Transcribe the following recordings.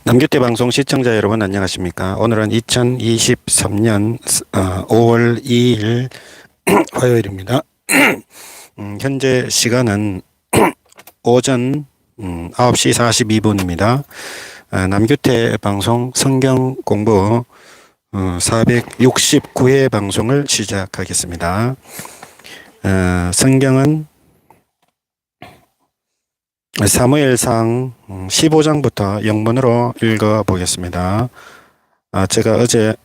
남규태방송 시청자 여러분 안녕하십니까? 오늘은 2023년 5월 2일 화요일입니다. 현재 시간은 오전 9시 42분입니다. 남규태방송 성경공부 469회 방송을 시작하겠습니다. 성경은 사무엘상 15장부터 영문으로 읽어 보겠습니다. 제가 어제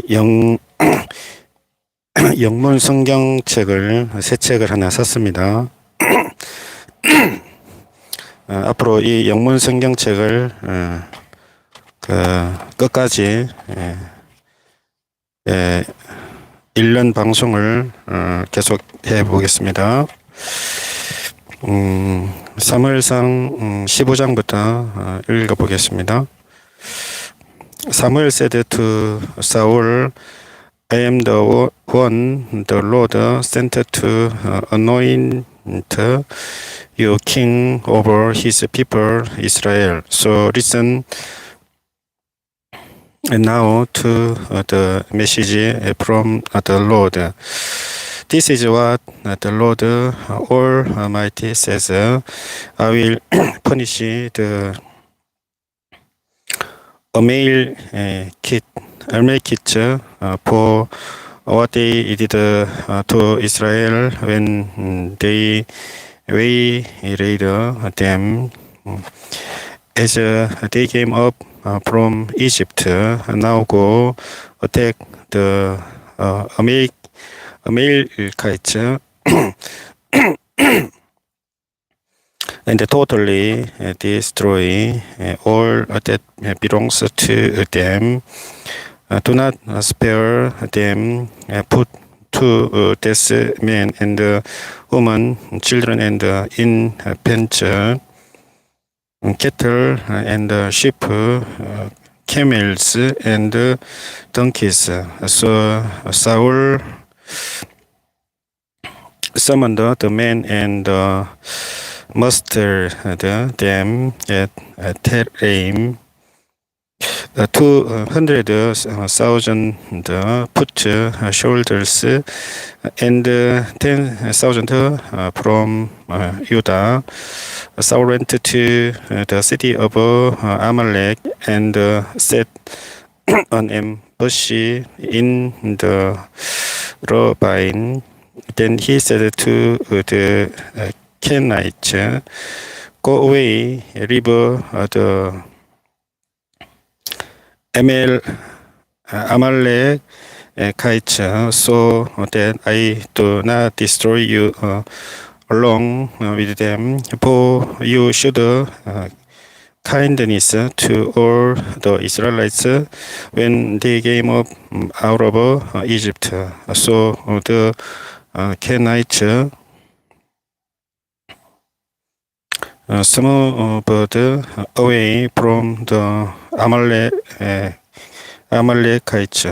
영문 성경책을 새 책을 하나 샀습니다. 앞으로 이 영문 성경책을 끝까지 1년 방송을 계속 해 보겠습니다. 사무엘상 15장부터 읽어보겠습니다. Samuel said to Saul, I am the one the Lord sent to anoint you king over his people Israel. So listen now to the message from the Lord. This is what the Lord Almighty says. I will punish the Amalekites for what they did to Israel when they waylaid them as they came up from Egypt. Now go attack the Amalekites and totally destroy all that belongs to them. Do not spare them. Put to death men and women, children and infants, cattle and sheep, camels and donkeys. So Saul summoned the men and mustered them at Teraim. 200,000 put shoulders and 10,000 from Judah. Saul went to the city of Amalek and set an ambush in the ravine. Then he said to the Kenites, go away, leave the Amalekites, so that I do not destroy you along with them. For you showed kindness to all the Israelites when they came up out of Egypt. So the Kenites moved away from the Amalekites.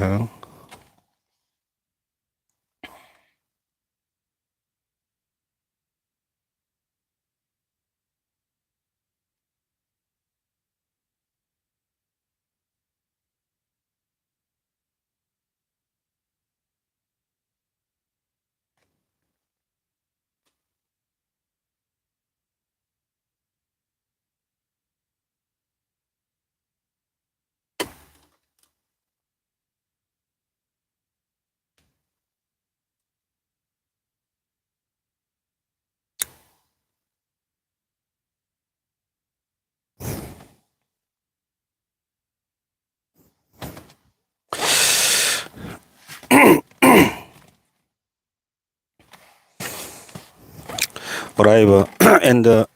Arrive and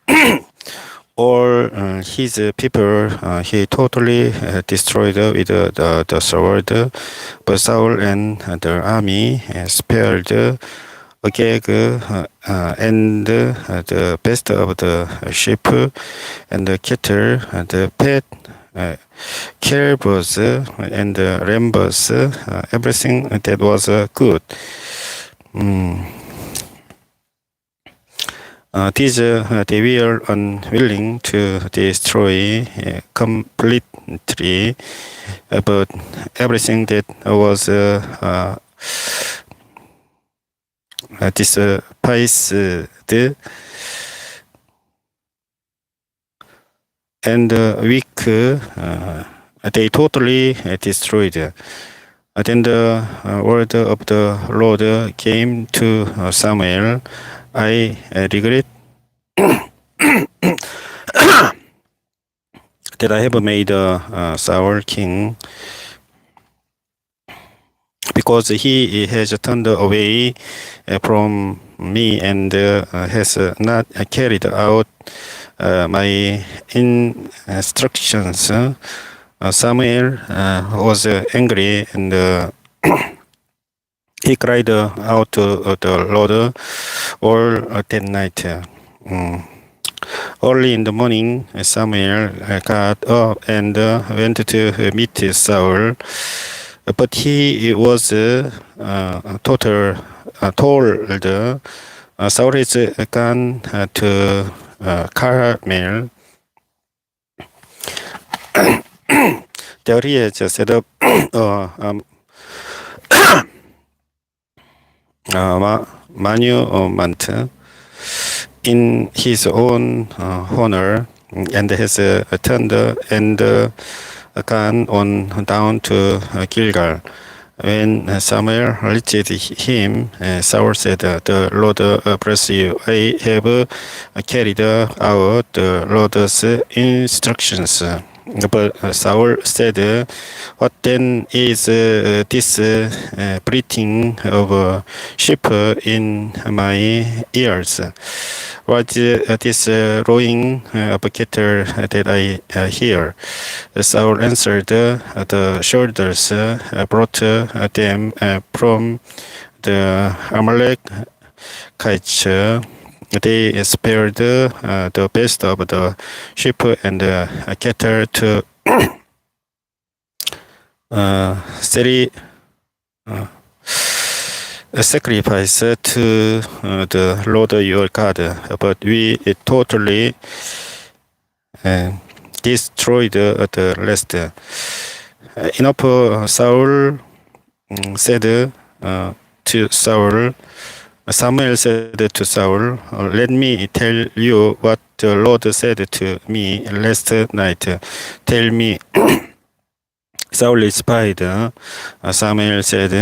all his people he totally destroyed with the sword. But Saul and the army spared Agag and the best of the sheep and the cattle, the pet calves and the lambs, everything that was good. These they were unwilling to destroy completely, but everything that was despised and weak, they totally destroyed. Then the word of the Lord came to Samuel. I regret that I have made Saul king, because he has turned away from me and has not carried out my instructions. Samuel was angry, and he cried out to the Lord all that night. Early in the morning, Samuel got up and went to meet Saul, but he was told Saul has gone to Carmel. There he has set up monument in his own honor, and has turned and gone on down to Gilgal. When Samuel reached him, Saul said, "The Lord bless you. I have carried out the Lord's instructions." But Saul said, "What then is this bleating of sheep in my ears? What this lowing of cattle that I hear?" Saul answered, "The soldiers brought them from the Amalekites. They spared the best of the sheep and cattle to sacrifice to the Lord your God, but we totally destroyed the rest." Enough, Saul said to Saul. Samuel said to Saul, "Let me tell you what the Lord said to me last night. Tell me." Saul replied. Samuel said,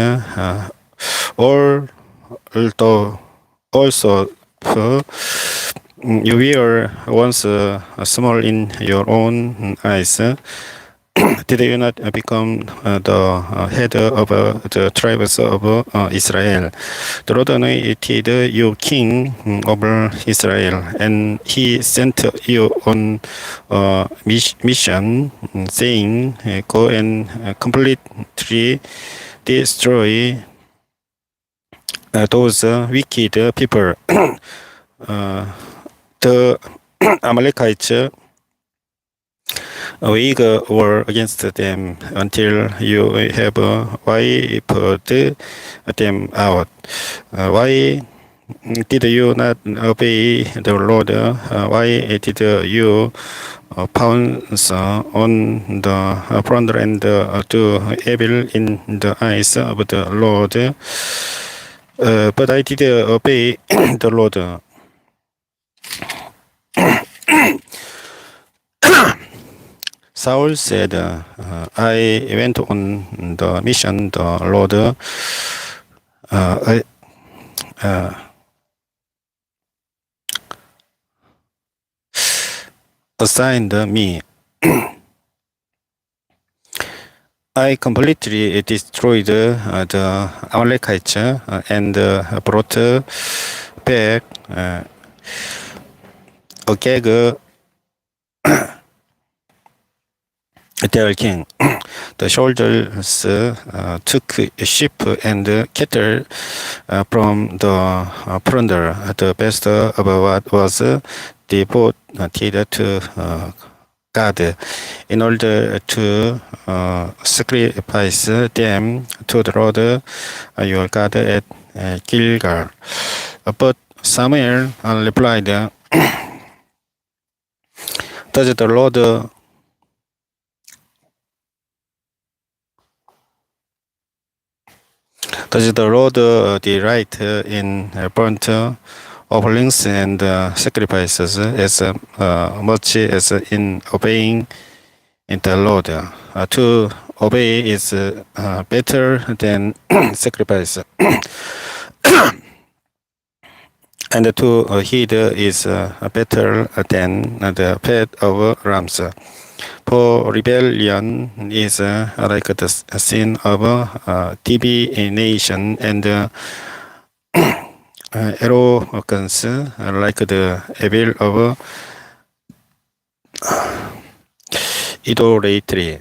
Also, you were once small in your own eyes. Did you not become the head of the tribes of Israel? The Lord anointed you king over Israel, and he sent you on a mission, saying, "Go and completely destroy those wicked people, the Amalekites. Wage war against them until you have wiped them out." Why did you not obey the Lord? Why did you pounce on the plunder and do evil in the eyes of the Lord? But I did obey the Lord. Saul said, "I went on the mission the Lord assigned me. I completely destroyed the Amalekites and brought back Agag, their king." The soldiers took sheep and cattle from the plunder, the best of what was devoted to God, in order to sacrifice them to the Lord your God at Gilgal. But Samuel replied, Does the Lord delight in burnt offerings and sacrifices as much as in obeying the Lord? To obey is better than sacrifice, and to heed is better than the fat of rams. For rebellion is like the sin of divination, and arrogance like the evil of idolatry.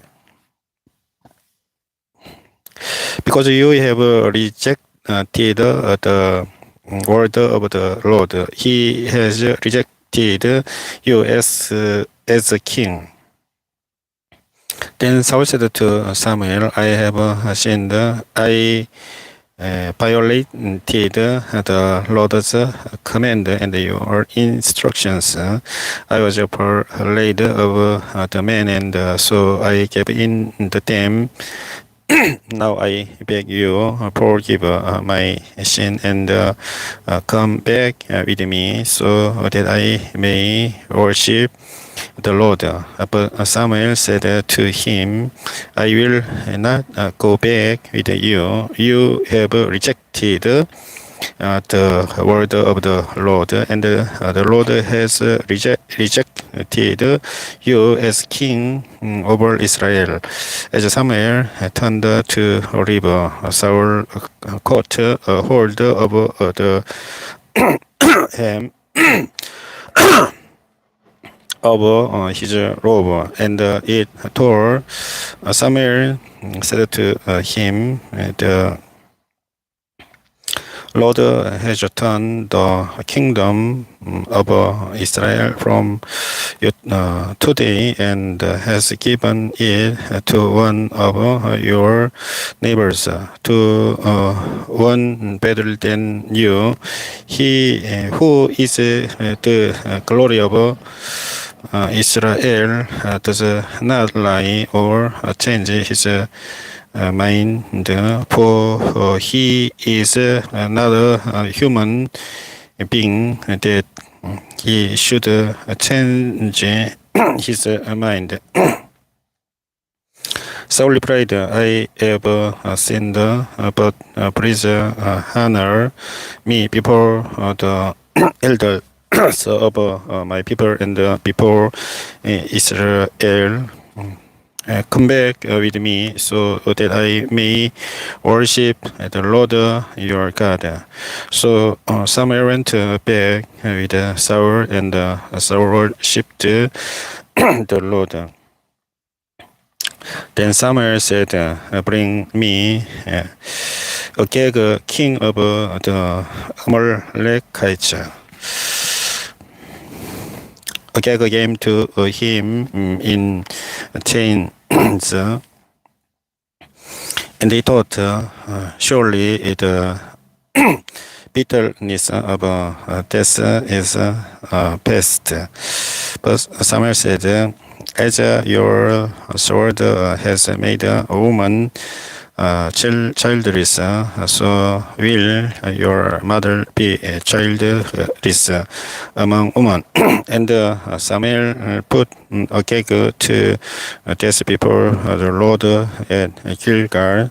Because you have rejected the word of the Lord, He has rejected you as a king. Then Saul said to Samuel, I have sinned. I violated the Lord's command and your instructions. I was afraid of the men, and so I gave in to them. Now I beg you, forgive my sin and come back with me so that I may worship the Lord. But Samuel said to him, I will not go back with you. You have rejected the word of the Lord, and the Lord has rejected you as king over Israel. As Samuel turned to leave, Saul caught a hold of the hem of his robe, and it tore. Samuel said to him, The Lord has turned the kingdom of Israel from you today, and has given it to one of your neighbors, to one better than you. He who is the glory of Israel does not lie or change his mind, for he is not a human being that he should change his mind. Saul replied, I have sinned, but please honor me before the elders of my people and before Israel. Come back with me so that I may worship the Lord your God. So Samuel went back with Saul, and Saul worshipped the Lord. Then Samuel said, Bring me Agag, king of the Amalekites. Agag came to him in chains, and he thought, surely the bitterness of death is past. But Samuel said, as your sword has made a woman childless, so will your mother be childless among women. And Samuel put Agag to death before the Lord at Gilgal.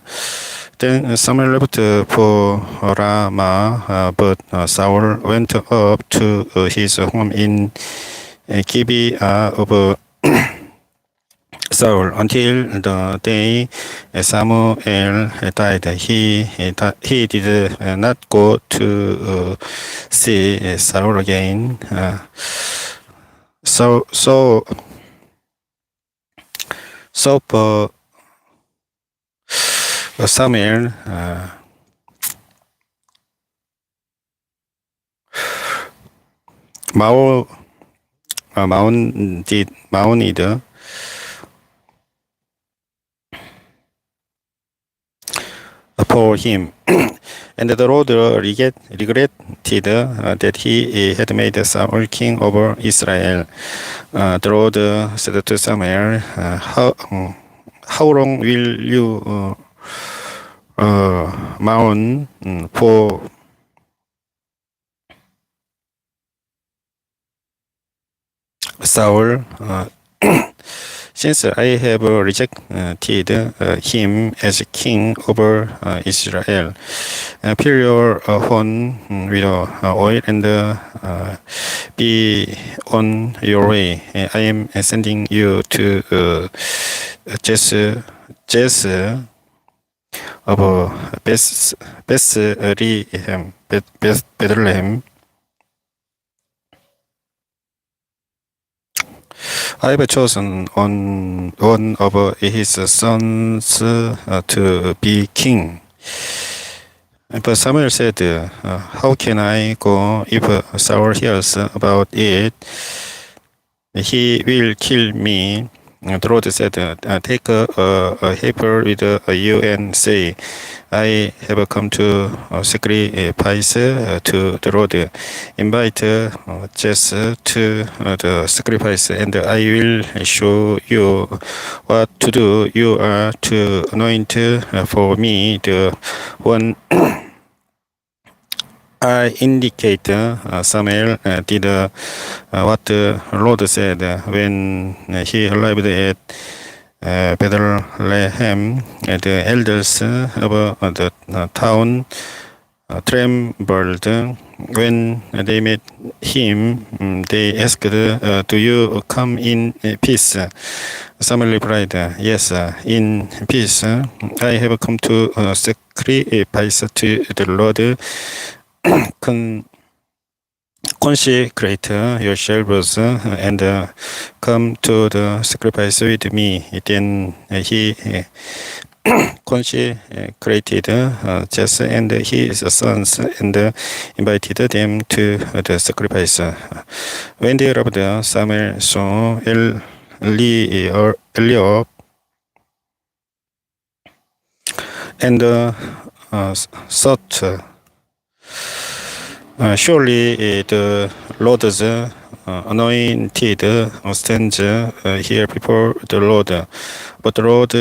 Then Samuel left for Ramah, but Saul went up to his home in Gibeah of Saul until the day Samuel died. He did not go to see Saul again. So Samuel for him. And the Lord regretted that he had made Saul king over Israel. The Lord said to Samuel, how long will you mourn for Saul? Since I have rejected him as king over Israel. Fill your horn with oil and be on your way. I am sending you to Jesse of Bethlehem. I have chosen one of his sons to be king. But Samuel said, how can I go if Saul hears about it? He will kill me. The Lord said, take a heifer with you and say, I have come to sacrifice to the Lord. Invite Jesse to the sacrifice, and I will show you what to do. You are to anoint for me the one I indicate. Samuel did what the Lord said. When he arrived at Bethlehem, the elders of the town trembled. When they met him, they asked, do you come in peace? Samuel replied, yes, in peace. I have come to sacrifice to the Lord. Consecrate yourselves and come to the sacrifice with me. Then he consecrated Jesse and his sons and invited them to the sacrifice. When they arrived, Samuel saw Eliab and thought, surely the Lord's anointed stands here before the Lord. But the Lord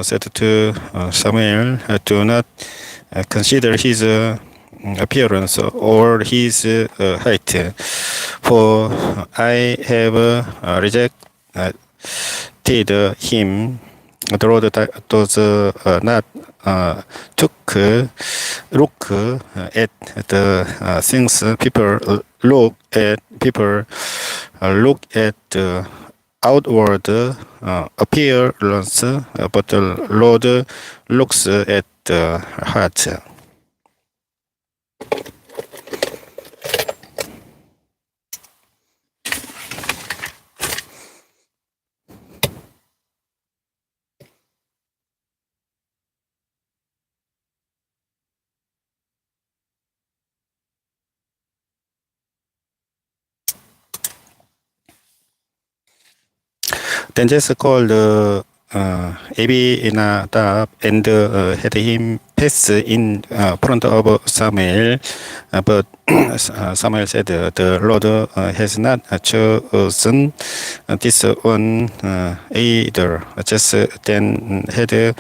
said to Samuel, do not consider his appearance or his height, for I have rejected him. The Lord does not look at the things people look at. People look at the outward appearance, but the Lord looks at the heart. Then Jesse called Abinadab and had him pass in front of Samuel. But Samuel said, the Lord has not chosen this one either. Jesse then had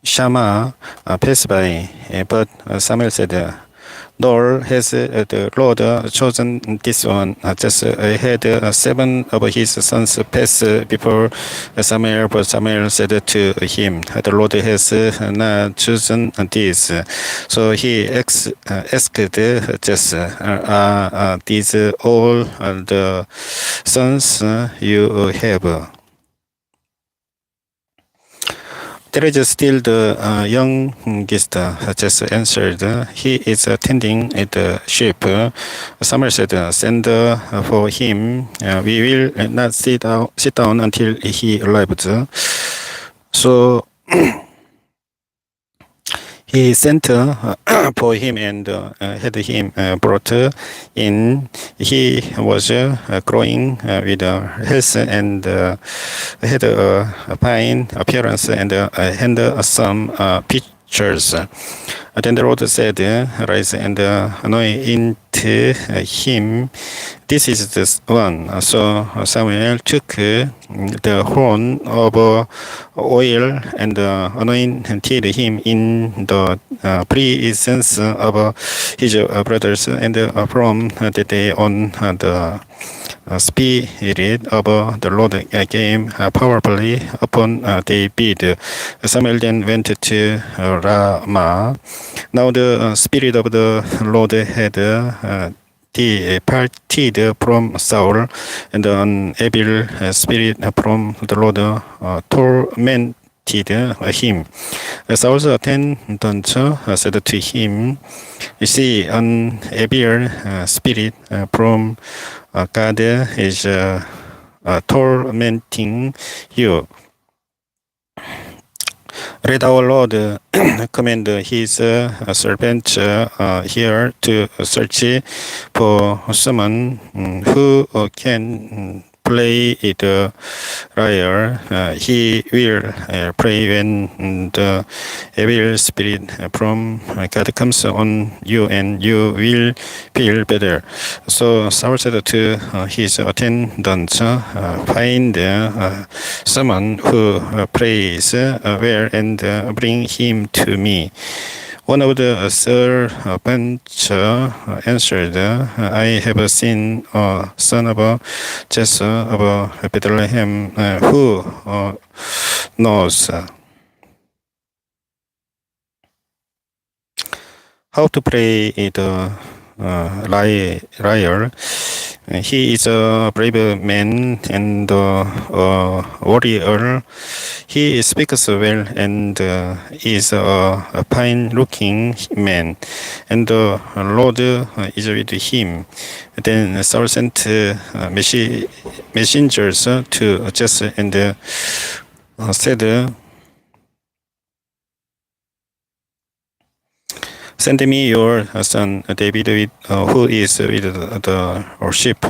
Shammah pass by. But Samuel said, nor has the Lord chosen this one. Just had 7 of his sons pass before Samuel, but Samuel said to him, the Lord has not chosen this. So he asked Jesse, are these all the sons you have? There is still the youngest. Jesse answered, he is tending the sheep. Samuel said, send for him. We will not sit down until he arrives. So he sent for him and had him brought in. He was growing with health and had a fine appearance and had some pictures. Then the Lord said, Rise and anoint him. This is the one. So Samuel took the horn of oil and anointed him in the presence of his brothers. And from that day on, the Spirit of the Lord came powerfully upon David. Samuel then went to Ramah. Now the Spirit of the Lord had departed from Saul, and an evil spirit from the Lord tormented him. Saul's attendant said to him, See, an evil spirit from God is tormenting you. Let our Lord command his servant here to search for someone who can play the lyre. He will pray when the evil spirit from God comes on you, and you will feel better. So Saul said to his attendants, Find someone who prays well and bring him to me. One of the servants answered, I have seen a son of Jesse of Bethlehem who knows how to play the lyre. He is a brave man and a warrior. He speaks well and is a fine-looking man, and the Lord is with him. Then Saul sent messengers to Jesse and said, Send me your son David, who is with the sheep.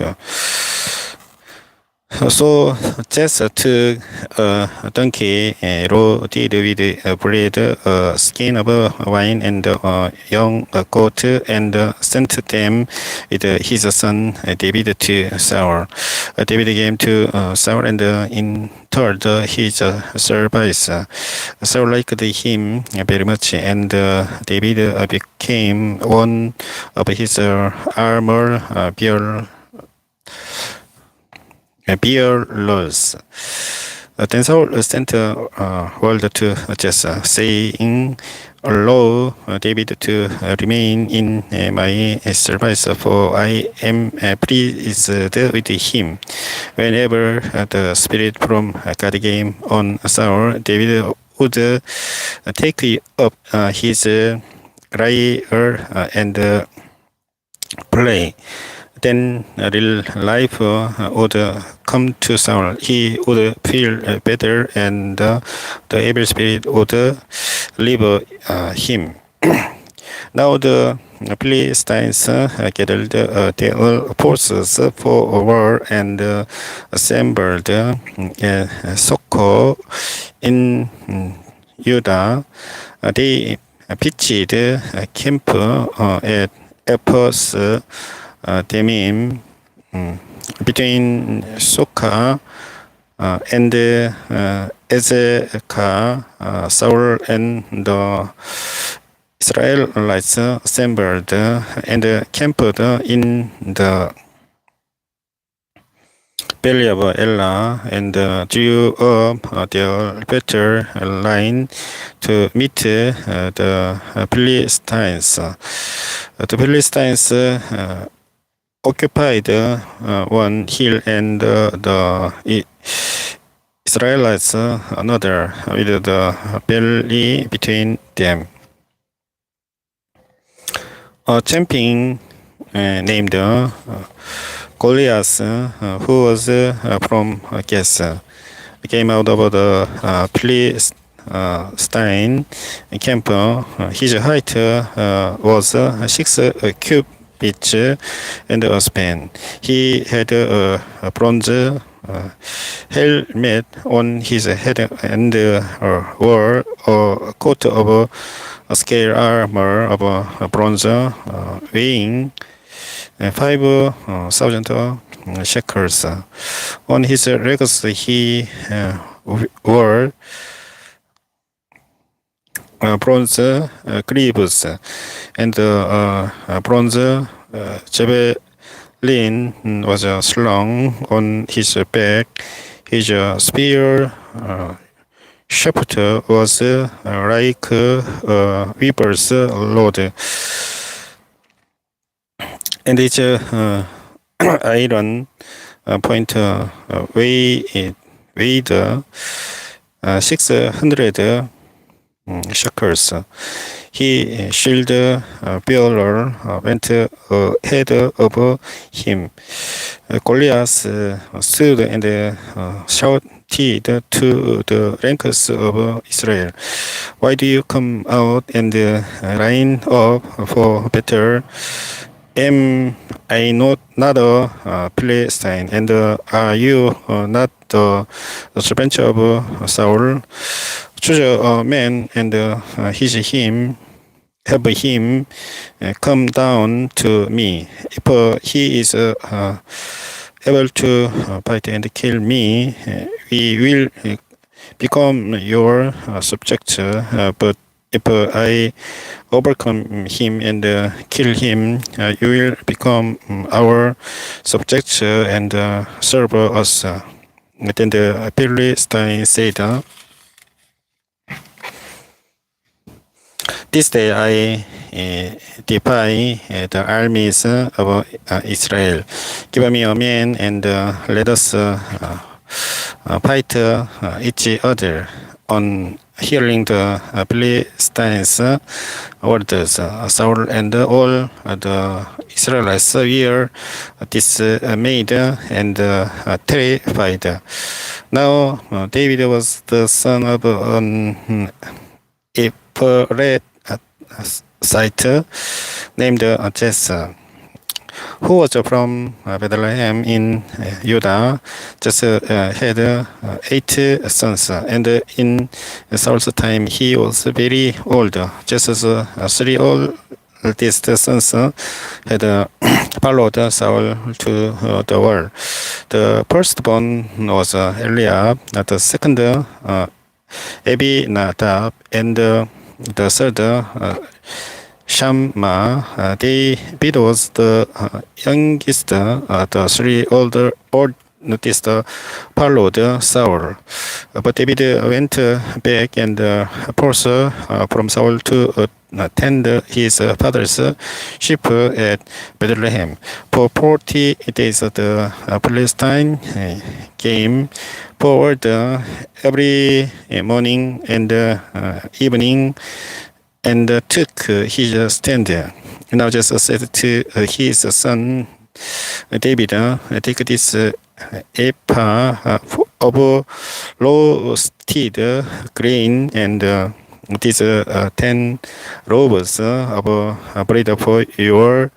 So Jesse took a donkey loaded with bread, a skin of wine, and a young goat, and sent them with his son David to Saul. David came to Saul and interred his service. Saul liked him very much, and David became one of his armor bearers. Then Saul sent word to Jesse, saying, Allow David to remain in my service, for I am pleased with him. Whenever the spirit from God came on Saul, David would take up his lyre and play. Then real life would come to Saul. He would feel better, and the evil spirit would leave him. Now the Philistines gathered their forces for war and assembled Soko in Judah. They pitched camp at Epos Demim between Soka and Ezekah. Saul and the Israelites assembled and camped in the valley of Elah and drew up their battle line to meet the Philistines. The Philistines occupied one hill, and the Israelites another, with the valley between them. A champion named Goliath, who was from Gath, came out of the Philistine camp. His height was 6 cubits and a span. He had a bronze helmet on his head and wore a coat of scale armor of bronze weighing 5,000 shekels. On his legs he wore bronze greaves and bronze javelin was slung on his back. His spear shaft was like a weaver's load, and its iron point weighed 600 shekels. His shield bearer went ahead of him. Goliath stood and shouted to the ranks of Israel, "Why do you come out and line up for battle? Am I not a Philistine, and are you not the servant of Saul? Choose a man and have him come down to me. If he is able to fight and kill me, we will become your subject. But if I overcome him and kill him, you will become our subject and serve us." Then the Philistine said, "This day I defy the armies of Israel. Give me a man and let us fight each other." On hearing the Philistines' words, Saul and all the Israelites were dismayed and terrified. Now David was the son of an Ephrathite named Jesse, who was from Bethlehem in Judah. Jesse had 8 sons, and in Saul's time he was very old. Jesse's 3 oldest sons had followed Saul to the war. The firstborn was Eliab, the second Abinadab, and the third Shammah. David was the youngest. The 3 oldest followed Saul. But David went back and forth from Saul to tend his father's sheep at Bethlehem. For 40 days the Philistine came forward every morning and evening and took his stand. Now Jesus said to his son David, "Take this ephah of roasted grain and these 10 loaves of bread for your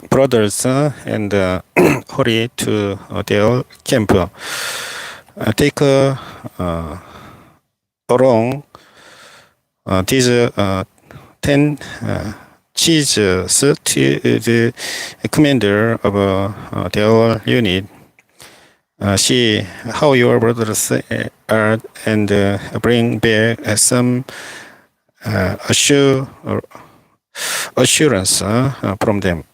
brothers and hurry to their camp. Take along these 10 cheeses to the commander of their unit. See how your brothers are and bring back some assurance from them."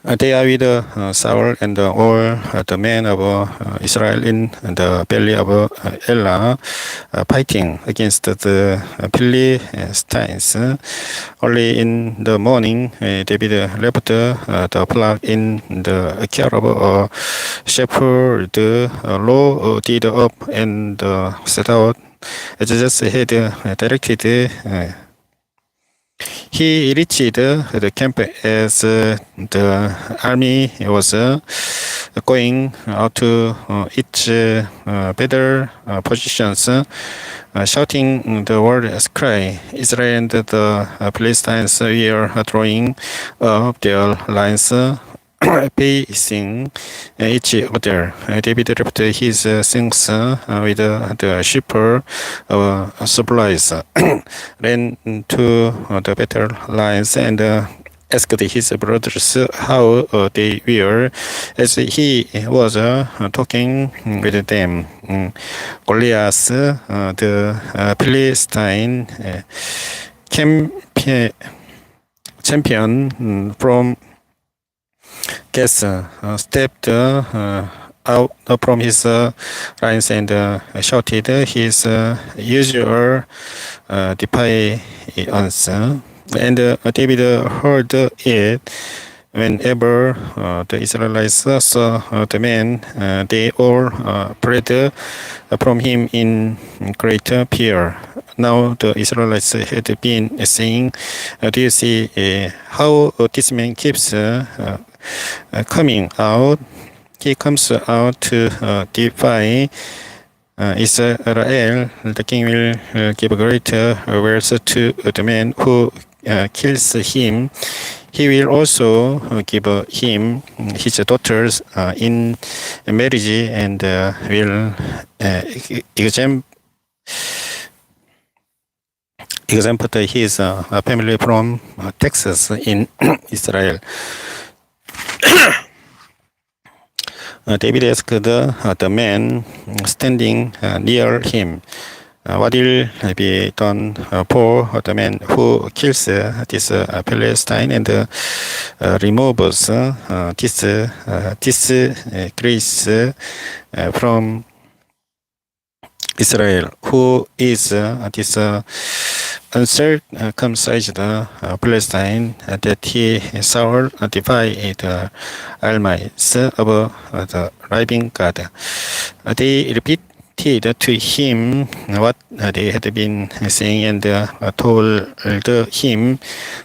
They are with Saul and all the men of Israel in the valley of Elah, fighting against the Philistines. Early in the morning, David left the flock in the care of a shepherd, loaded up and set out as Jesse had directed. He reached the camp as the army was going out to its better positions, shouting the word's cry. Israel and the Philistines were drawing up their lines, facing each other. David left his things with the shepherd supplies, ran to the battle lines, and asked his brothers how they were. As he was talking with them, Goliath, the Philistine champion from Gath, stepped out from his lines and shouted his usual defiance. And David heard it. Whenever the Israelites saw the man, they all fled from him in great fear. Now the Israelites had been saying, "Do you see how this man keeps coming out? He comes out to defy Israel. The king will give greater wealth to the man who kills him. He will also give him his daughters in marriage and will exempt his family from taxes in Israel." David asked the man standing near him, "What will be done for the man who kills this Philistine and removes this disgrace from Israel? Who is this uncircumcised Philistine that he Saul defy the almighty of the living God?" They repeated to him what they had been saying and told him,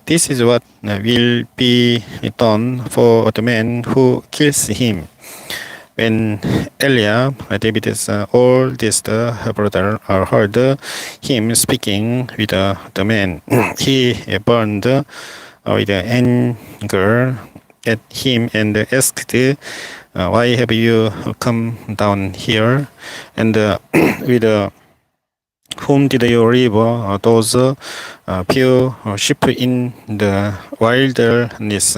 "This is what will be done for the man who kills him." When Eliab, David's oldest brother, heard him speaking with the man, he burned with anger at him and asked, "Why have you come down here? And with whom did you leave those few sheep in the wilderness?"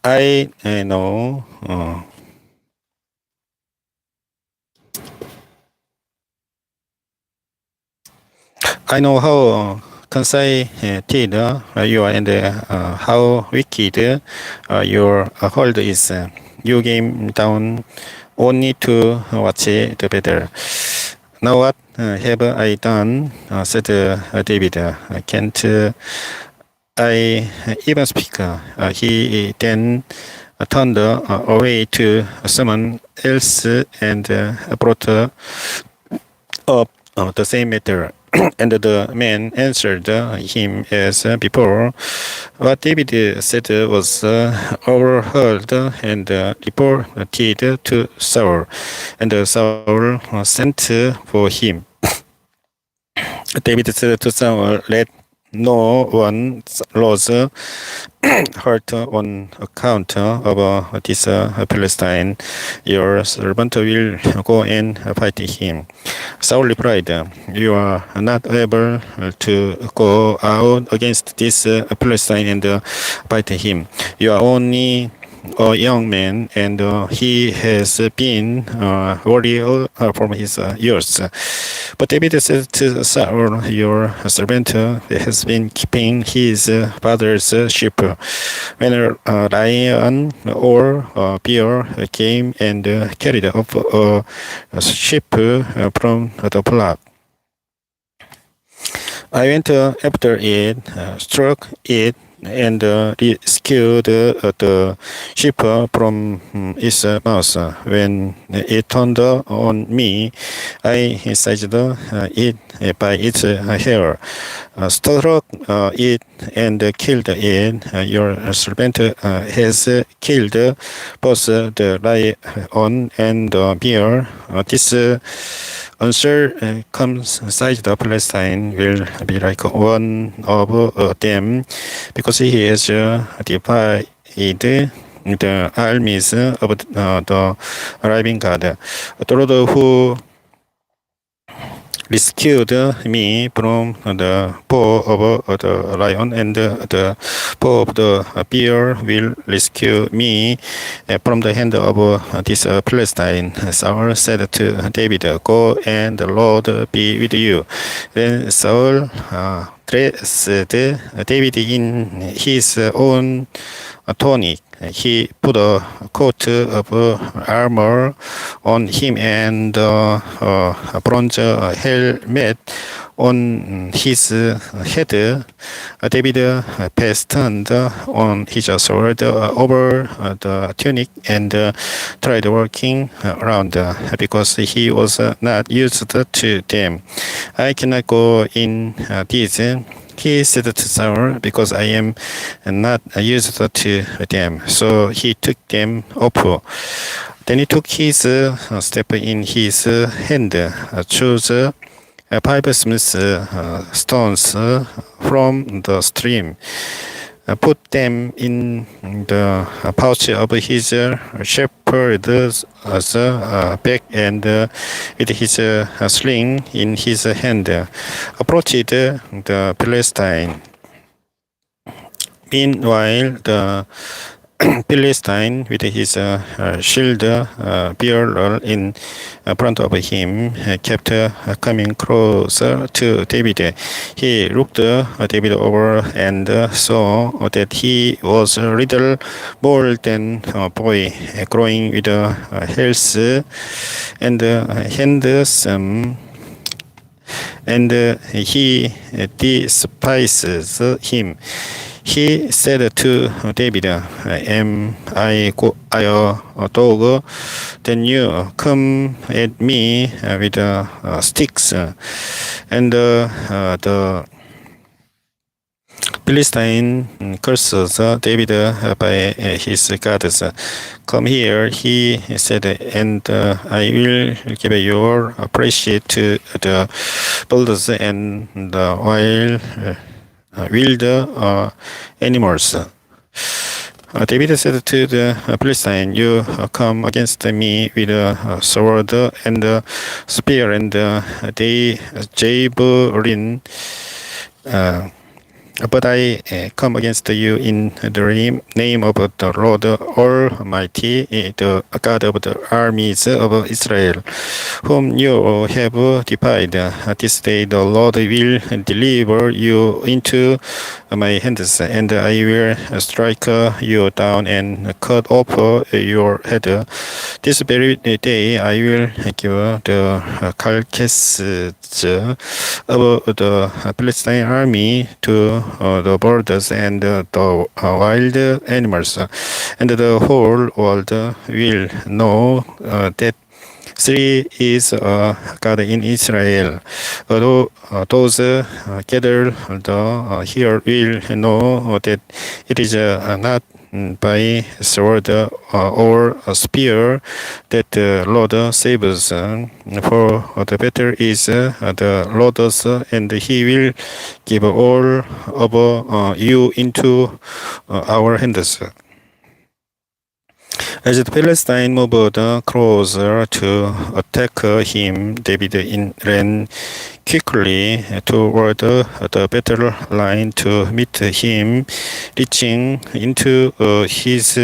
I know how conceited you are and how wicked your hold is. You came down only to watch the battle. "Now what have I done?" said David. "Can't I even speak?" He then turned away to someone else and brought up the same matter. And the man answered him as before. What David said was overheard and reported to Saul, and Saul sent for him. David said to Saul, "Let no one's laws hurt on account of this Philistine. Your servant will go and fight him." Saul replied, "You are not able to go out against this Philistine and fight him. You are only a young man, and he has been warrior from his youth." But David said to Saul, "Your servant has been keeping his father's sheep. When a lion or a bear came and carried off a sheep from the flock, I went after it, struck it, and rescued rescued the sheep from its mouth. When it turned on me, I seized it by its hair, struck it and killed it. Your servant has killed both the lion and the bear. This uncircumcised Palestine will be like one of them, because he has divided the armies of the arriving God. The Lord who rescued me from the paw of the lion and the paw of the bear will rescue me from the hand of this Palestine. Saul said to David, "Go, and the Lord be with you." Then Saul dressed David in his own tunic. He put a coat of armor on him and a bronze helmet on his head. David fastened on his sword over the tunic and tried working around, because he was not used to them. "I cannot go in these," he said to Saul, "because I am not used to them." So he took them off. Then he took his staff in his hand, chose 5 smooth stones from the stream, put them in the pouch of his shepherd's back, and with his sling in his hand, approached the Philistine. Meanwhile, the Philistine, with his shield bearer in front of him, kept coming closer to David. He looked David over and saw that he was a little more than a boy, growing with health and handsome, and he despises him. He said to David, "Am I a dog? Then you come at me with sticks." And the Philistine curses David by his gods. "Come here," he said, "and I will give your flesh to the birds and the wild animals." David said to the Philistine, "You come against me with a sword and a spear and a javelin, but I come against you in the name of the Lord Almighty, the God of the armies of Israel, whom you have defied. This day the Lord will deliver you into my hands, and I will strike you down and cut off your head. This very day I will give the carcasses of the Philistine army to the birds and the wild animals, and the whole world will know that there is a God in Israel. Those gathered here will know that it is not by sword or a spear that the Lord saves, for the battle is the Lord's, and He will give all of you into our hands." As the Philistine moved closer to attack him, David ran quickly toward the battle line to meet him, reaching into his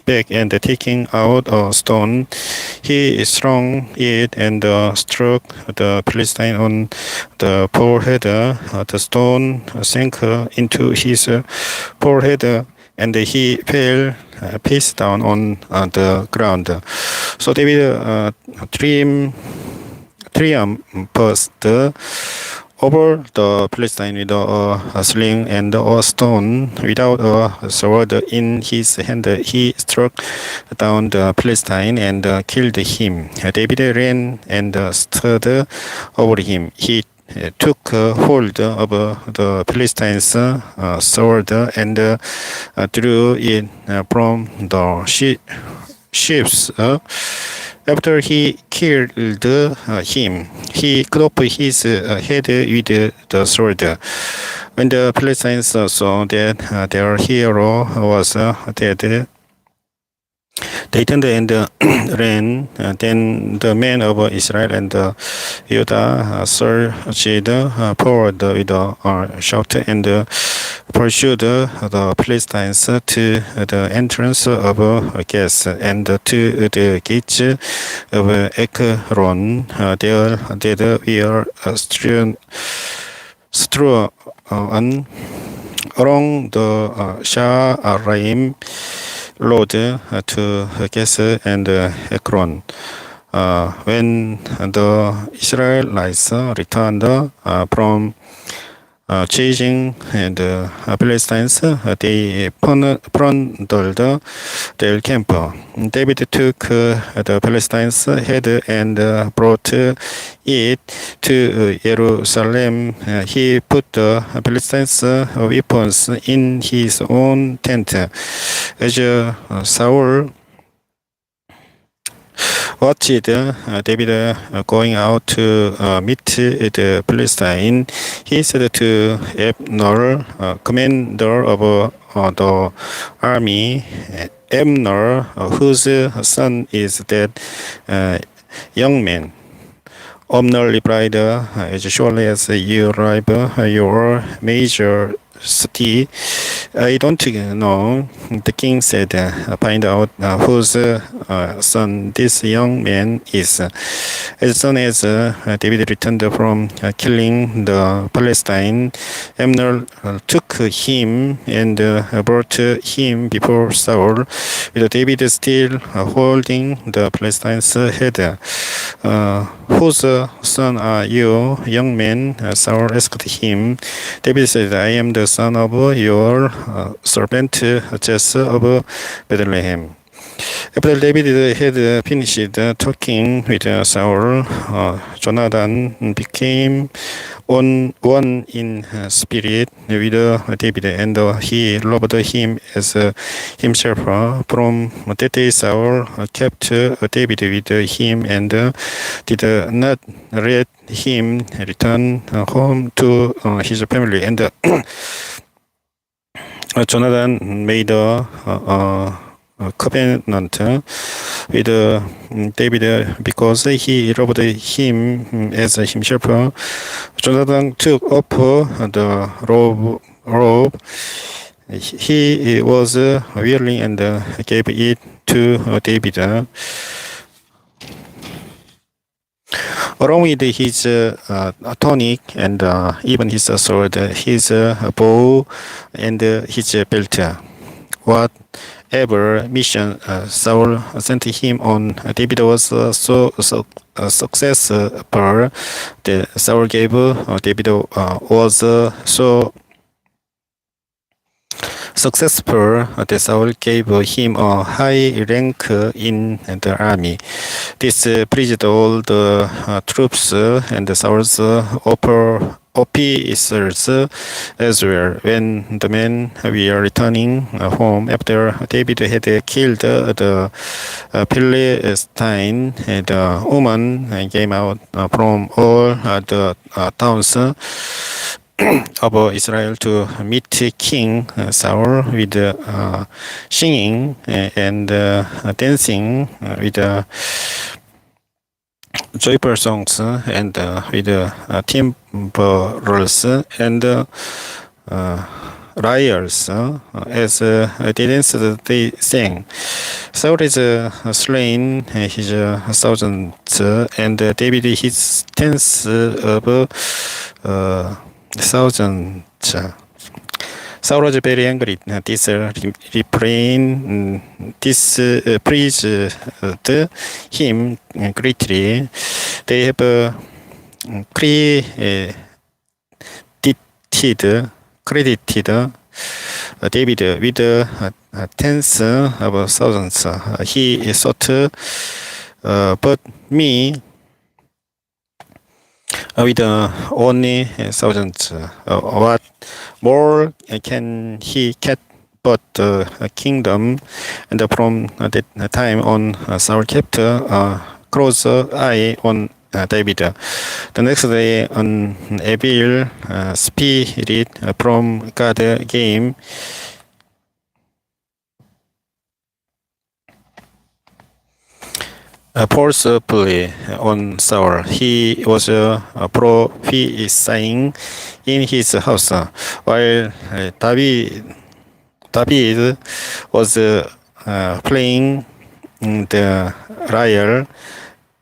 bag and taking out a stone. He strung it and struck the Philistine on the forehead. The stone sank into his forehead, and he fell face down on the ground. So David triumphed over the Philistine with a sling and a stone. Without a sword in his hand, he struck down the Philistine and killed him. David ran and stood over him. He took hold of the Philistines' sword and drew it from the sheaths. After he killed him, he cut off his head with the sword. When the Philistines saw that their hero was dead, they turned and ran. Then the men of Israel and Judah surged forward with a shout and pursued the Philistines to the entrance of Gath and to the gates of Ekron. There they were strewn along the Sha'araim road to Gath and Ekron. When the Israelites returned from chasing the Philistines, they plundered their camp. David took the Philistines' head and brought it to Jerusalem. He put the Philistines' weapons in his own tent. As Saul watched David going out to meet the Philistine, he said to Abner, commander of the army, Abner, whose son is that young man? Abner replied, as surely as you arrive your majesty, I don't know. The king said, find out whose son this young man is. As soon as David returned from killing the Palestine, Abner took him and brought him before Saul, with David still holding the Philistines' head. Whose son are you, young man? Saul asked him. David said, I am the son of your servant Jesse of Bethlehem. After David had finished talking with Saul, Jonathan became one in spirit with David, and he loved him as himself. From that day, Saul kept David with him and did not let him return home to his family. And Jonathan made a covenant with David because he loved him as himself. Jonathan took off the robe he was willing and gave it to David. Along with his tunic and even his sword, his bow and his belt. Whatever mission Saul sent him on, David was so successful that Saul gave David was so successful that Saul gave him a high rank in the army. This pleased all the troops and Saul's officers as well. When the men were returning home after David had killed the Philistine, the woman came out from all the towns of Israel to meet King Saul with singing and dancing with joyful songs and with timbrels and lyres. As they danced, they sang. Saul is slain his thousands, and David his tens of thousands. Saul was very angry. This refrain displeased him greatly. They have credited David with tens of thousands. He thought, but me with only thousands. What more can he get but the kingdom? And from that time on, Saul kept a close eye on David. The next day, an evil spirit from God came forcefully on Saul. He was prophesying in his house while David was playing the lyre.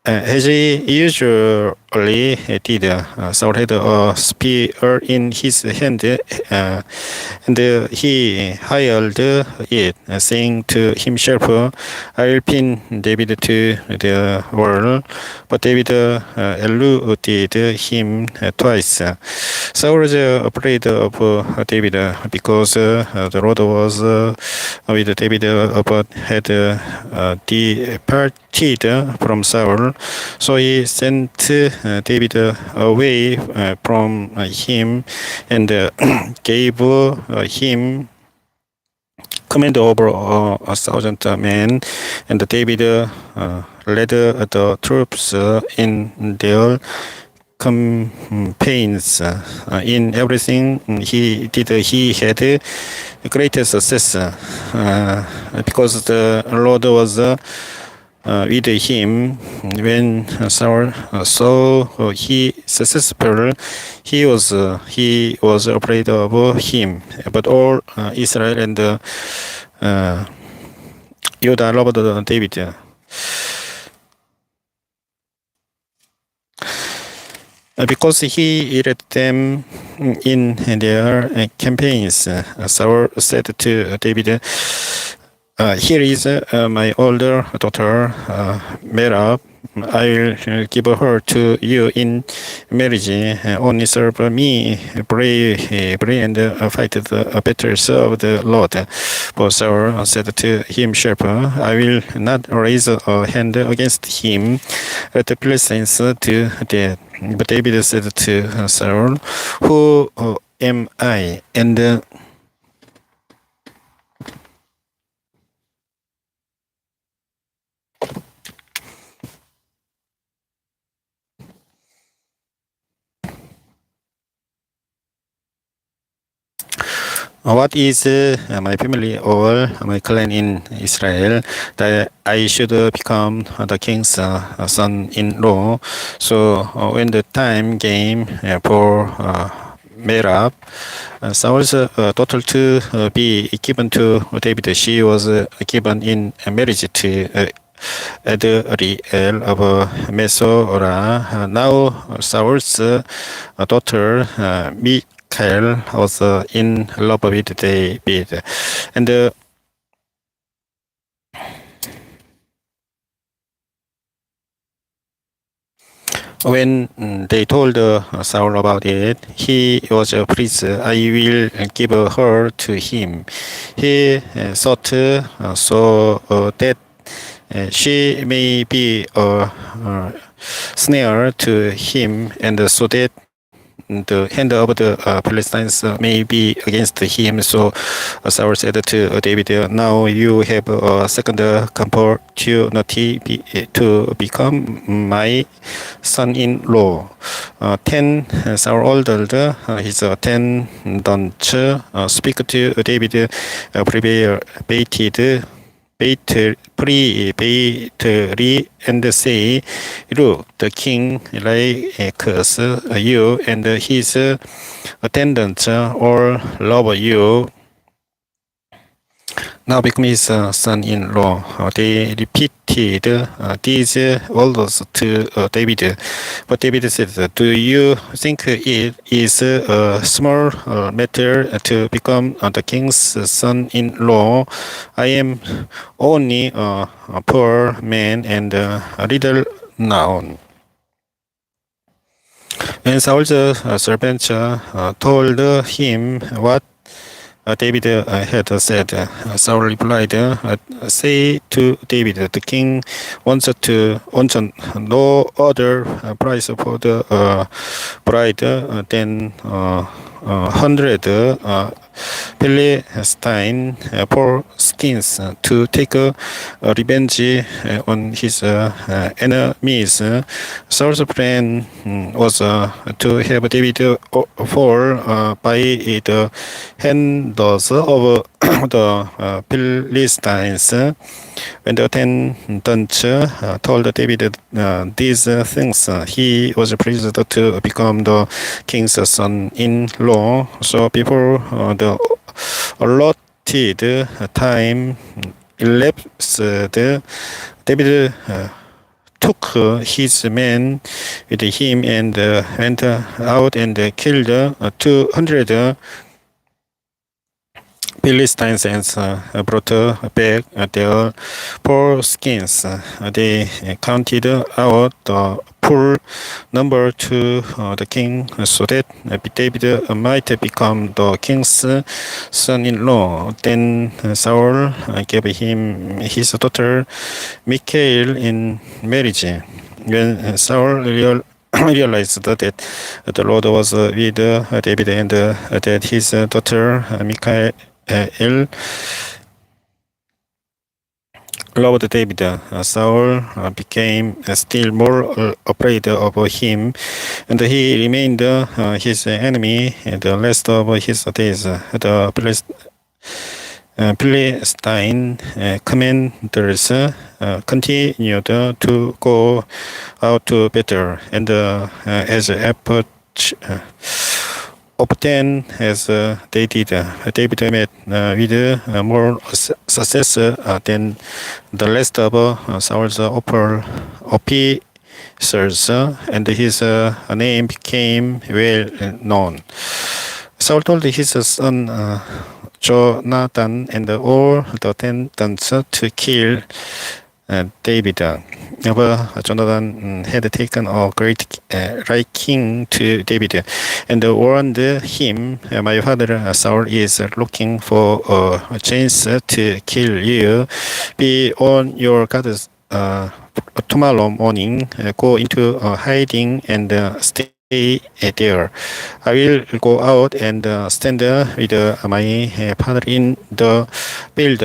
As he usually did, Saul had a spear in his hand, and he held it, saying to himself, "I'll pin David to the wall." But David eluded him twice. Saul was afraid of David because the Lord was with David, but had departed from Saul. So he sent David away from him and gave him command over 1,000 men. And David led the troops in their campaigns. In everything he did, he had greatest success because the Lord was with him. When Saul saw he successful, he was afraid of him. But all Israel and Judah loved David. Because he led them in their campaigns, Saul said to David, "Here is my older daughter, Merab. I'll give her to you in marriage. Only serve me bravely and fight the battles of the Lord." But Saul said to himself, "I will not raise a hand against him. Let the Philistines do that." But David said to Saul, "Who am I?" And what is my family or my clan in Israel that I should become the king's son-in-law? So when the time came for Merab, Saul's daughter to be given to David, she was given in marriage to Adriel of Mesora. Now Saul's daughter Michael was in love with David, and when they told Saul about it, he was pleased. "I will give her to him." He thought so that she may be a snare to him, and so that the hand of the Philistines may be against him. So Saul said to David, "Now you have a second opportunity to become my son-in-law." 10 Saul ordered his attendants speak to David privately and say, "Look, the king likes you, and his attendants all love you. Now become his son-in-law." They repeated these orders to David. But David said, "Do you think it is a small matter to become the king's son-in-law? I am only a poor man and little known." When Saul's servants told him what David had said, Saul replied, "Say to David, the king wants no other price for the bride than 100 Philistine for skins to take revenge on his enemies." Saul's plan was to have David fall by the hands of the Philistines. When the attendants told David these things, he was pleased to become the king's son-in-law. So before the allotted time elapsed, David took his men with him and went out and killed 200 Philistines and brought back their foreskins. They counted out the full number to the king so that David might become the king's son-in-law. Then Saul gave him his daughter Michal in marriage. When Saul realized that the Lord was with David and that his daughter Michal loved David, Saul became still more afraid of him, and he remained his enemy the rest of his days. The Philistine commanders continued to go out to battle, and as effort often as they did, David met with more success than the rest of Saul's officers, and his name became well known. Saul told his son Jonathan and all the attendants to kill David. But Jonathan had taken a great liking to David and warned him, "My father Saul is looking for a chance to kill you. Be on your guard tomorrow morning. Go into hiding and stay there. I will go out and stand with my father in the field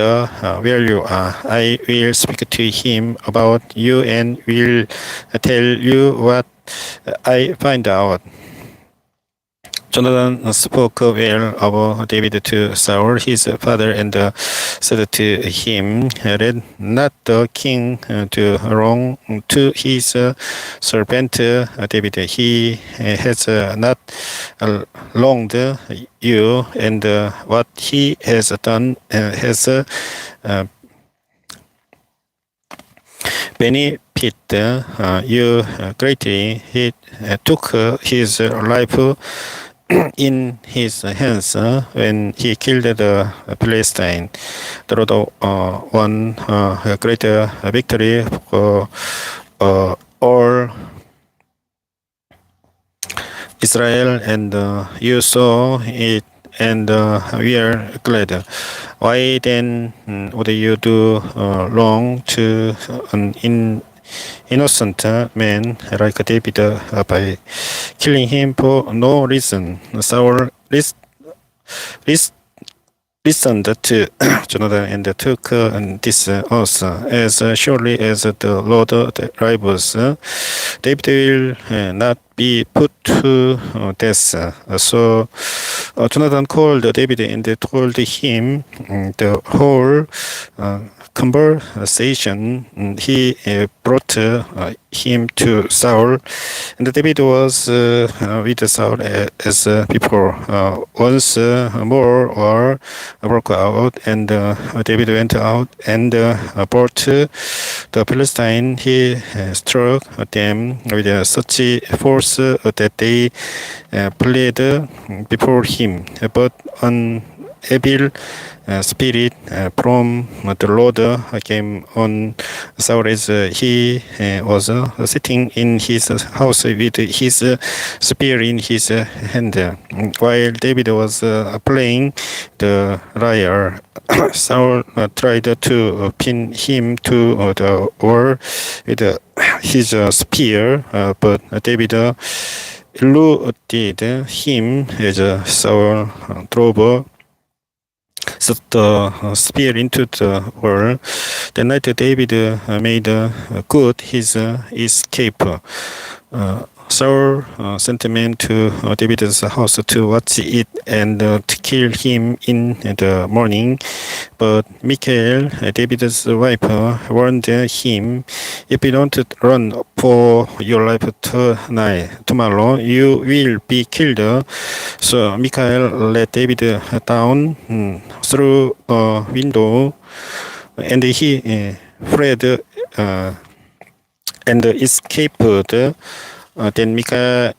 where you are. I will speak to him about you and will tell you what I find out." Jonathan spoke well of David to Saul, his father, and said to him, "Let not the king do wrong to his servant David. He has not wronged you, and what he has done has benefit you greatly. He took his life in his hands when he killed the Philistine. The Lord won a great victory for all Israel, and you saw it, and we are glad. Why then would you do wrong to an innocent man like David by killing him for no reason?" Saul listened to Jonathan and took this oath, "As surely as the Lord lives, David will not be put to death." So Jonathan called David and told him the whole conversation. He brought him to Saul, and David was with Saul as before. Once more war broke out, and David went out and brought the Philistine. He struck them with such force that they fled before him. But an evil spirit from the Lord came on Saul as he was sitting in his house with his spear in his hand, while David was playing the lyre. Saul tried to pin him to the wall with his spear, but David eluded him as Saul drove the spear into the wall. That night David made good his escape. Saul sent men to David's house to watch it and to kill him in the morning. But Michal, David's wife, warned him, "If you don't run for your life tomorrow, you will be killed." So Michal let David down through a window, and he fled and escaped. Then Michael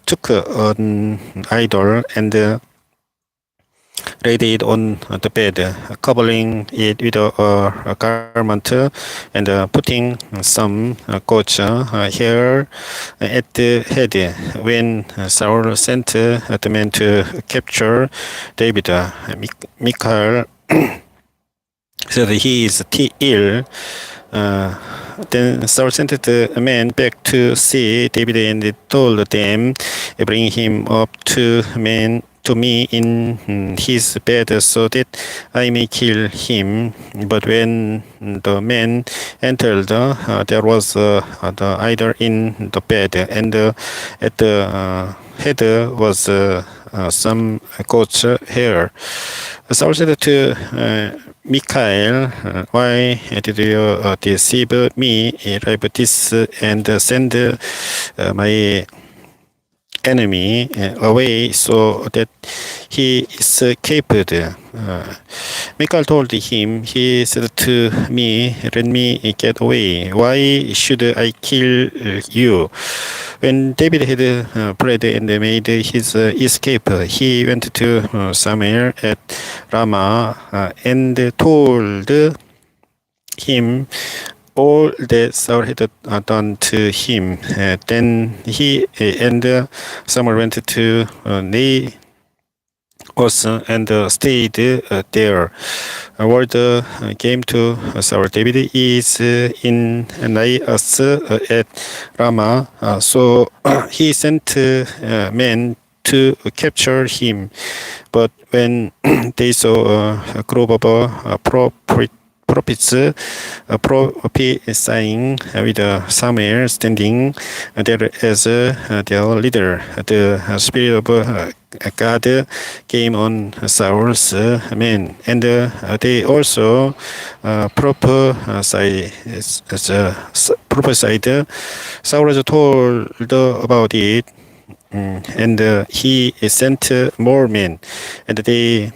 took an idol and laid it on the bed, covering it with a garment and putting some goat's hair at the head. When Saul sent the men to capture David, Michael said he is ill. Then Saul sent the men back to see David and told them, "Bring him up to me in his bed so that I may kill him." But when the men entered, there was the idol in the bed, and at the head was some goat's hair. Saul said to Michael, "Why did you deceive me like this and send my enemy away so that he escaped?" Michael told him, "He said to me, 'Let me get away. Why should I kill you?'" When David had prayed and made his escape, he went to Samuel at Ramah and told him all that Saul had done to him. Then he and Samuel went to Naos and stayed there. Word came to Saul, "David is in Naos at Ramah." So he sent men to capture him. But when they saw a group of prophets prophesying with Samuel standing there as their leader, the Spirit of God came on Saul's men, and they also prophesied. Saul was told about it, and he sent more men, and they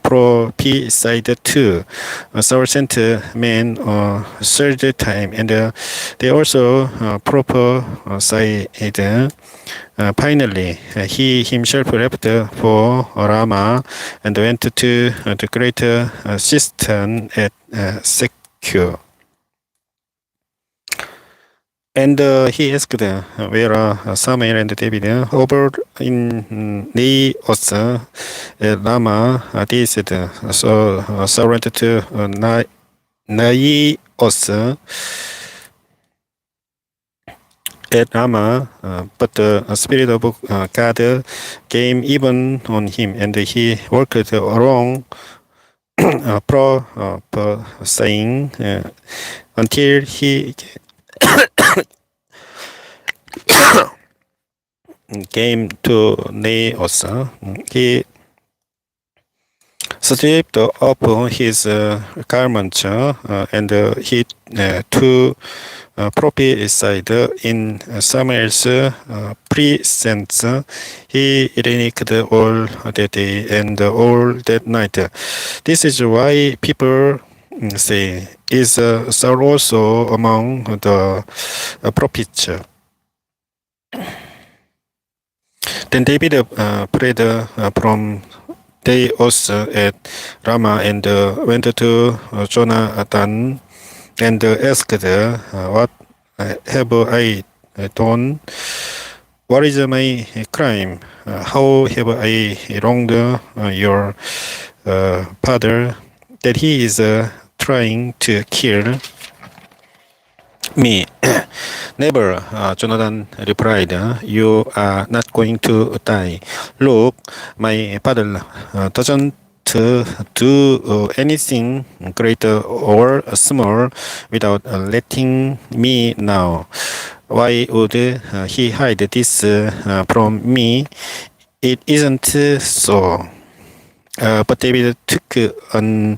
prophesied too. Saul sent men a third time, and they also prophesied. Finally, he himself left for Ramah and went to the great cistern at Secure. And he asked, "Where are Samuel and David?" "Over in Naos at Ramah," they said. So Saul went to Naos at Ramah, but the Spirit of God came even on him, and he walked along prophesying until he came to Naos. He stripped off his garments and he too prophesied in Samuel's presence. He reigned all that day and all that night. This is why people say, "Is Saul also among the prophets?" Then David prayed from Naos at Ramah and went to Jonathan and asked, "What have I done? What is my crime? How have I wronged your father that he is trying to kill me?" "Never," Jonathan replied. "You are not going to die. Look, my father doesn't do anything great or small without letting me know. Why would he hide this from me? It isn't so." But David took an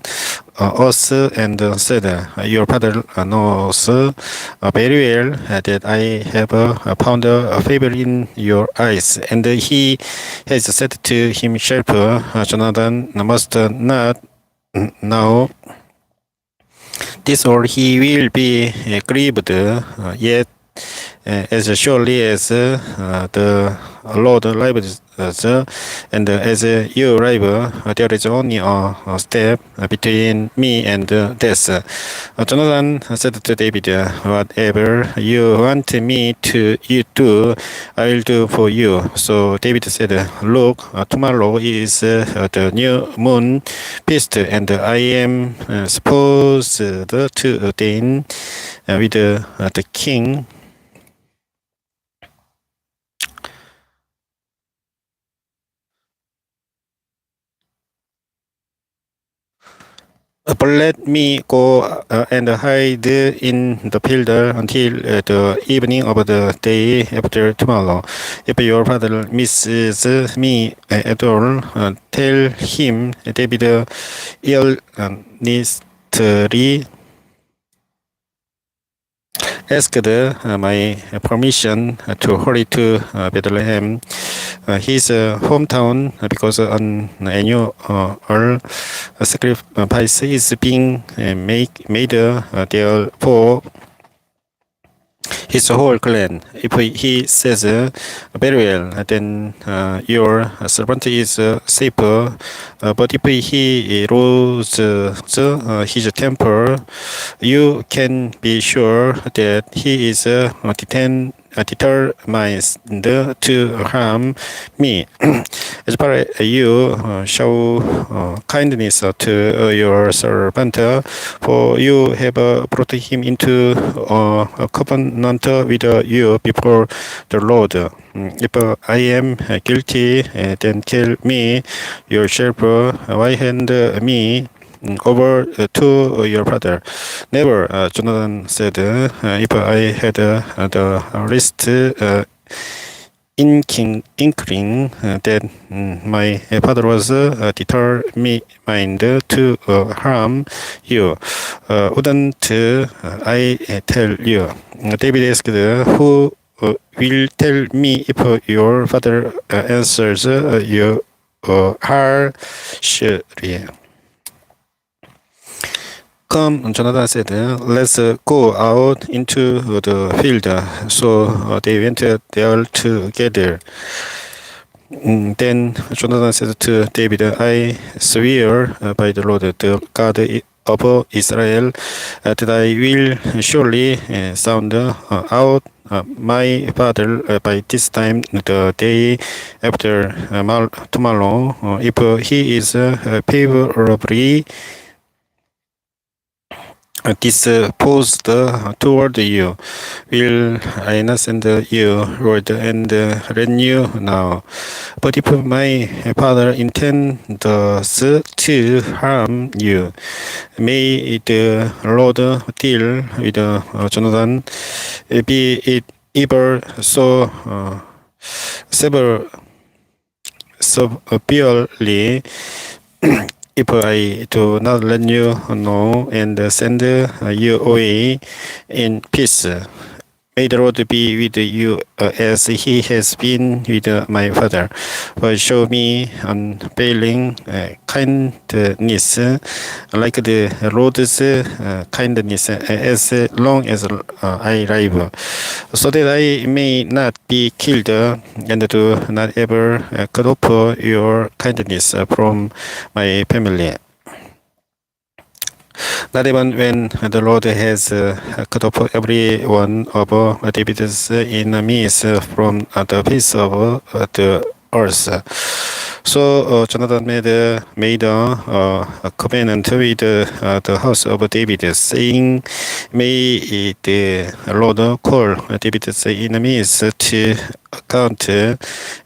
oath and said, "Your father knows very well that I have found favor in your eyes, and he has said to himself, Jonathan must not know this, or he will be grieved. Yet as surely as the Lord lives, and as you live, there is only a step between me and death." Jonathan said to David, "Whatever you want me to do, I will do for you." So David said, "Look, tomorrow is the new moon feast, and I am supposed to dine with the king. But let me go and hide in the field until the evening of the day after tomorrow. If your father misses me at all, tell him David earnestly asked my permission to hurry to Bethlehem, his hometown, because an annual sacrifice is being made there for his whole clan. If he says, "Very well, then your servant is safer." But if he loses his temper, you can be sure that he is determined to harm me. As far as you show kindness to your servant, for you have brought him into a covenant with you before the Lord. If I am guilty, then tell me yourself. Why hand me over to your father?" "Never," Jonathan said. "If I had the least inkling that my father was determined to harm you, wouldn't I tell you?" David asked, "Who will tell me if your father answers you harshly?" "Come," Jonathan said, "let's go out into the field." So they went there together. Then Jonathan said to David, "I swear by the Lord, the God of Israel, that I will surely sound out my father by this time the day after tomorrow. If he is favorably disposed toward you, will I not send you word and let you know? But if my father intends to harm you, may the Lord deal with Jonathan, be it ever so severely, if I do not let you know and send you away in peace. May the Lord be with you as he has been with my father. But show me unfailing kindness, like the Lord's kindness, as long as I live, so that I may not be killed, and do not ever cut off your kindness from my family." Not even when the Lord has cut off every one of David's enemies from the face of the earth. So Jonathan made a covenant with the house of David, saying, "May the Lord call David's enemies to account."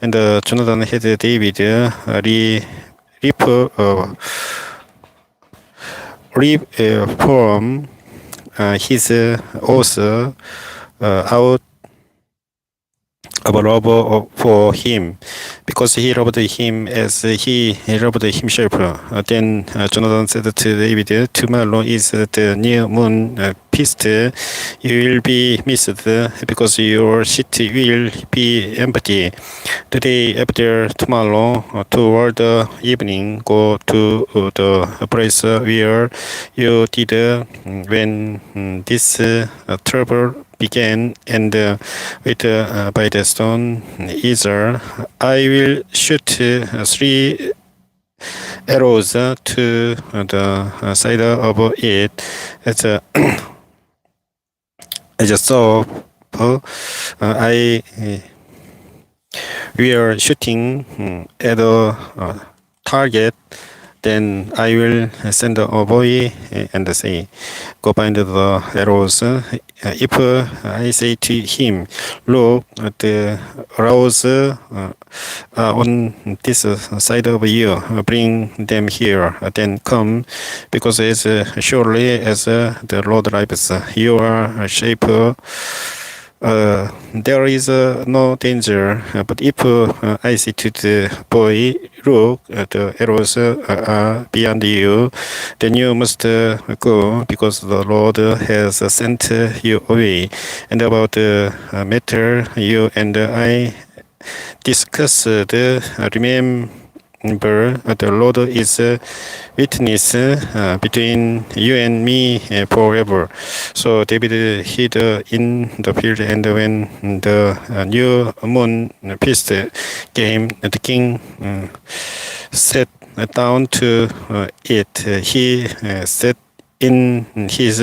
And Jonathan had David reform his oath out of love for him, because he loved him as he loved himself. Then Jonathan said to David, "Tomorrow is the new moon feast. You will be missed because your seat will be empty. The day after tomorrow, toward the evening, go to the place where you did when this trouble began, and wait by the stone easel. I will shoot 3 arrows to the side of it as a as a sword. I will shooting at a target. Then I will send a boy and say, go find the arrows. If I say to him, look, the arrows on this side of you, bring them here, then come, because as surely as the Lord lives, you are shape. There is no danger, but if I say to the boy, look, the arrows are beyond you, then you must go, because the Lord has sent you away. And about the matter you and I discussed, remember, the Lord is witness between you and me forever. So David hid in the field, and when the new moon feast came, the king sat down to it. He sat in his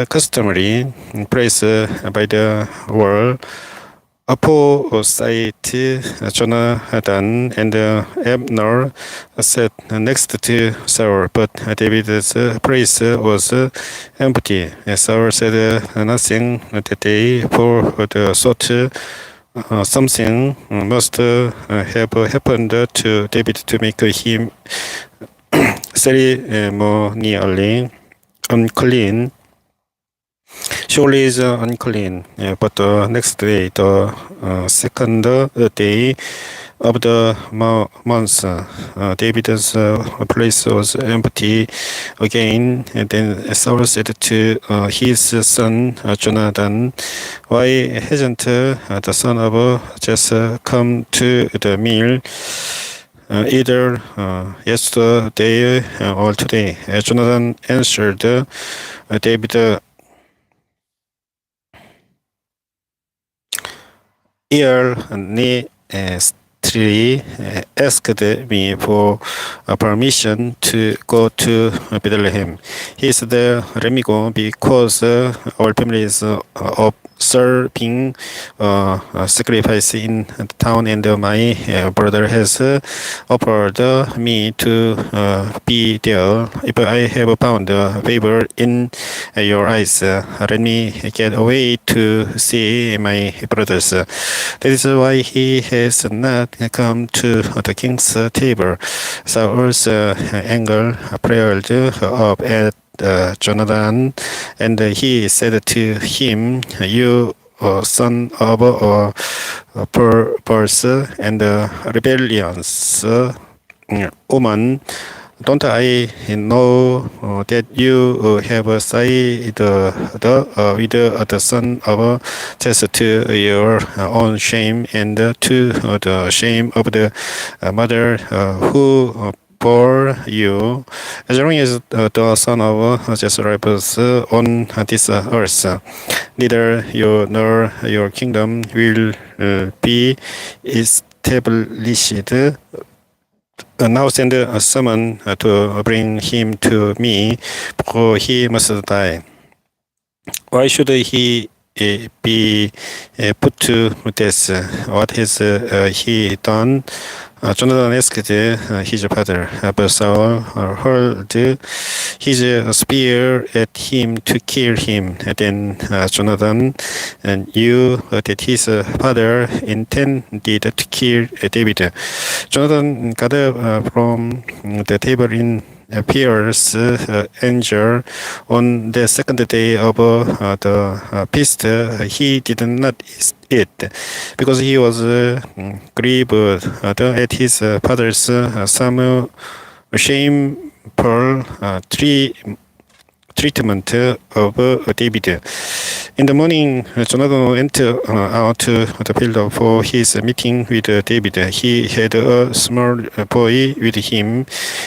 customary place by the wall, opposite Jonathan, and Abner sat next to Saul, but David's place was empty. Saul said nothing that day, for the thought something must have happened to David to make him ceremonially unclean. Surely is unclean. But the next day, the second day of the month, David's place was empty again. And then Saul said to his son Jonathan, "Why hasn't the son of Jesse come to the meal, either yesterday or today?" Jonathan answered David, earnestly asked me for permission to go to Bethlehem. He said, "Let me go, because our family is observing sacrifice in the town, and my brother has offered me to be there. If I have found favor in your eyes, let me get away to see my brothers." That is why he has not come to the king's table. Saul's anger flared up at Jonathan, and he said to him, "You son of a perverse and rebellious woman, don't I know that you have sided with the son of Jesse, to your own shame and to the shame of the mother who bore you? As long as the son of Jesse lives on this earth, neither you nor your kingdom will be established." now send someone to bring him to me, for he must die. Why should he be put to death? What has he done? Jonathan asked his father, but Saul hurled his spear at him to kill him. Then Jonathan knew that his father intended to kill David. Jonathan got up from the table in appears angel on the second day of the feast. He did not eat because he was grieved at his father's shameful treatment of David. In the morning, Jonathan went out to the field for his meeting with David. He had a small boy with him,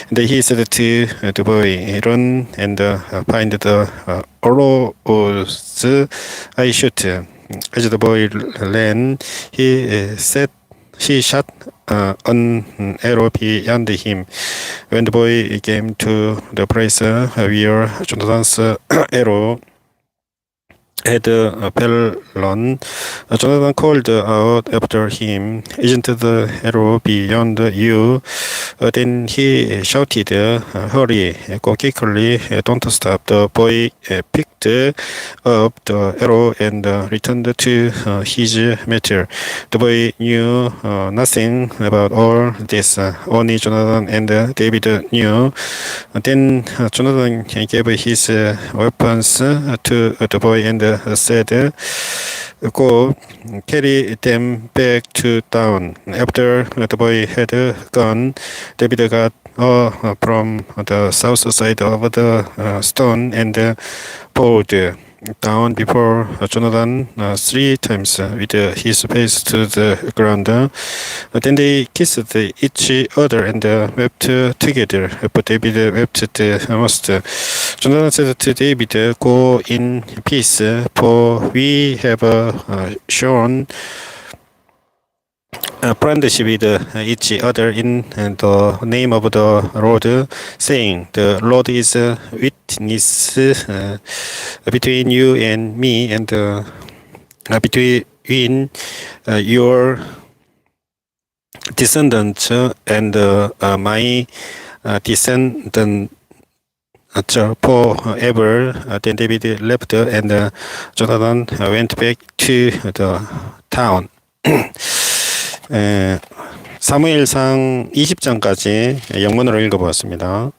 and he said to the boy, "Run and find the arrows I shoot." As the boy ran, he shot an arrow beyond him. When the boy came to the place where Jonathan's arrow had fallen, Jonathan called out after him, "Isn't the arrow beyond you?" Then he shouted, "Hurry, go quickly, don't stop." The boy picked up the arrow and returned to his master. The boy knew nothing about all this. Only Jonathan and David knew. Then Jonathan gave his weapons to the boy and said, "Go, carry them back to town." After the boy had gone, David got from the south side of the stone and bowed down before Jonathan 3 times with his face to the ground. Then they kissed each other and wept together. But David wept the most. Jonathan said to David, "Go in peace, for we have shown friendship with each other in the name of the Lord, saying, 'The Lord is witness between you and me, and between your descendants and my descendants forever.' Then David left, and Jonathan went back to the town. 사무엘상 20장까지 영문으로 읽어보았습니다.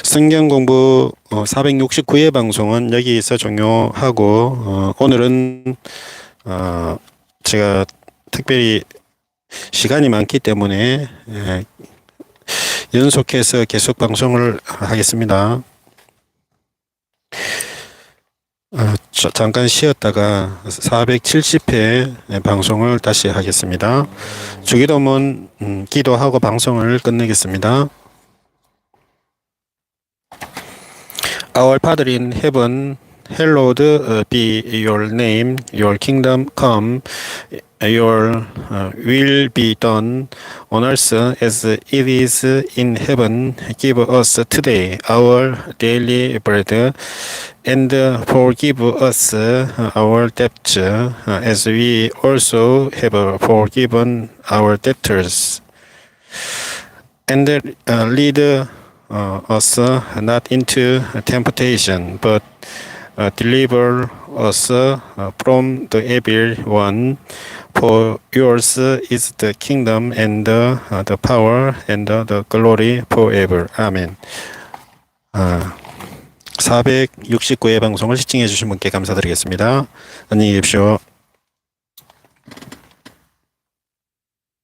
성경공부 469회 방송은 여기서 종료하고, 오늘은 제가 특별히 시간이 많기 때문에 연속해서 계속 방송을 하겠습니다. 잠깐 쉬었다가 470회 방송을 다시 하겠습니다. 주기도문 기도하고 방송을 끝내겠습니다. Our Father in heaven, hallowed be your name. Your kingdom come. Your will be done on earth as it is in heaven. Give us today our daily bread, and forgive us our debts, as we also have forgiven our debtors. And lead us not into temptation, but deliver us from the evil one. For yours is the kingdom and the power and the glory forever. 아멘. 469회 방송을 시청해 주신 분께 감사드리겠습니다. 안녕히 계십시오.